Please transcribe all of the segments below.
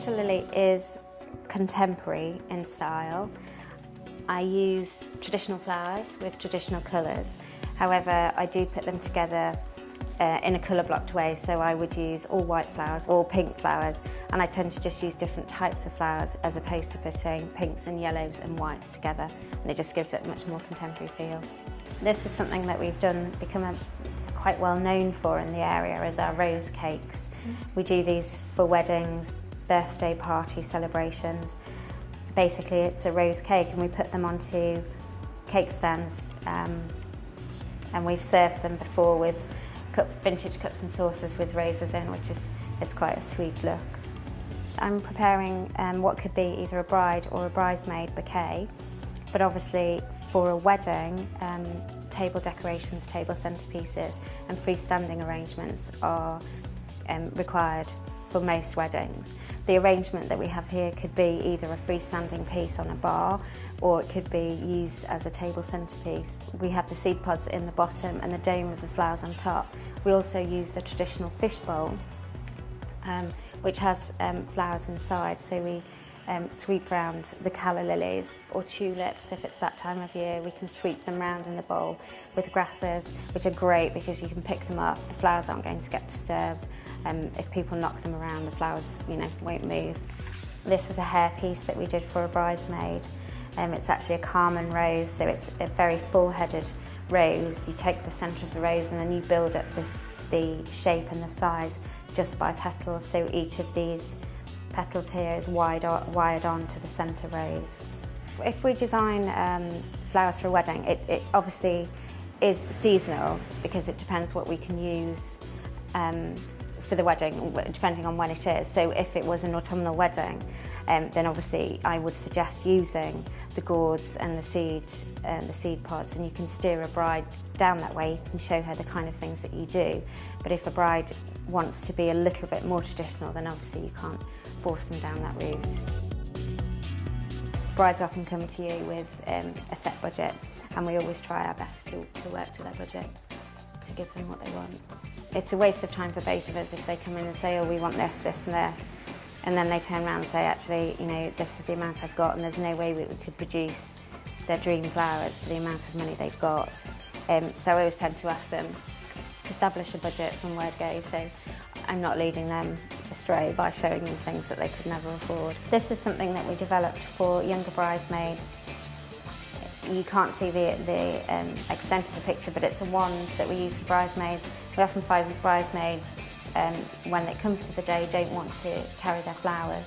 Rachel Lilley is contemporary in style. I use traditional flowers with traditional colours. However, I do put them together in a colour blocked way, so I would use all white flowers, all pink flowers, and I tend to just use different types of flowers as opposed to putting pinks and yellows and whites together, and it just gives it a much more contemporary feel. This is something that we've become quite well known for in the area as our rose cakes. We do these for weddings, birthday party celebrations. Basically it's a rose cake and we put them onto cake stands and we've served them before with cups, vintage cups and saucers with roses in, which is quite a sweet look. I'm preparing what could be either a bride or a bridesmaid bouquet, but obviously for a wedding, table decorations, table centerpieces and freestanding arrangements are required for most weddings. The arrangement that we have here could be either a freestanding piece on a bar or it could be used as a table centerpiece. We have the seed pods in the bottom and the dome of the flowers on top. We also use the traditional fishbowl, which has flowers inside, so we sweep round the calla lilies or tulips. If it's that time of year, we can sweep them round in the bowl with grasses, which are great because you can pick them up. The flowers aren't going to get disturbed. If people knock them around, the flowers, won't move. This was a hairpiece that we did for a bridesmaid. It's actually a Carmen rose, so it's a very full-headed rose. You take the centre of the rose and then you build up the shape and the size just by petals. So each of these petals here is wired on to the centre rose. If we design flowers for a wedding, it obviously is seasonal because it depends what we can use for the wedding, depending on when it is. So if it was an autumnal wedding, then obviously I would suggest using the gourds and the seed pods, and you can steer a bride down that way. You can show her the kind of things that you do. But if a bride wants to be a little bit more traditional, then obviously you can't force them down that route. Brides often come to you with a set budget, and we always try our best to work to their budget, to give them what they want. It's a waste of time for both of us if they come in and say, oh, we want this, this and this, and then they turn around and say, actually, this is the amount I've got and there's no way we could produce their dream flowers for the amount of money they've got. So I always tend to ask them, establish a budget from word go, so I'm not leading them astray by showing them things that they could never afford. This is something that we developed for younger bridesmaids. You can't see the extent of the picture, but it's a wand that we use for bridesmaids. We often find bridesmaids, when it comes to the day, don't want to carry their flowers.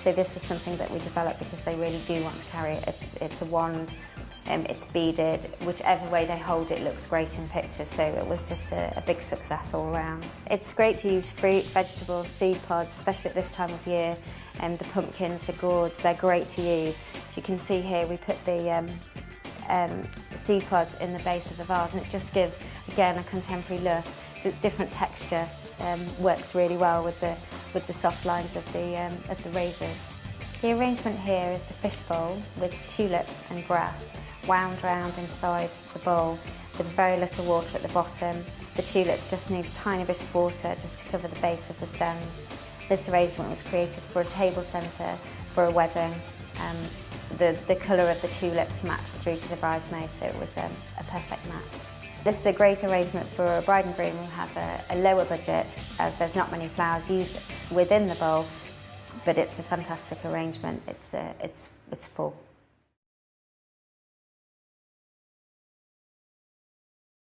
So this was something that we developed because they really do want to carry it. It's a wand, it's beaded. Whichever way they hold it looks great in pictures, so it was just a big success all around. It's great to use fruit, vegetables, seed pods, especially at this time of year. The pumpkins, the gourds, they're great to use. As you can see here, we put the seed pods in the base of the vase, and it just gives, again, a contemporary look. Different texture works really well with the soft lines of the roses. The arrangement here is the fishbowl with tulips and grass wound round inside the bowl with very little water at the bottom. The tulips just need a tiny bit of water just to cover the base of the stems. This arrangement was created for a table centre for a wedding. The colour of the tulips matched through to the bridesmaid, so it was a perfect match. This is a great arrangement for a bride and groom who have a lower budget, as there's not many flowers used within the bowl, but it's a fantastic arrangement. It's full.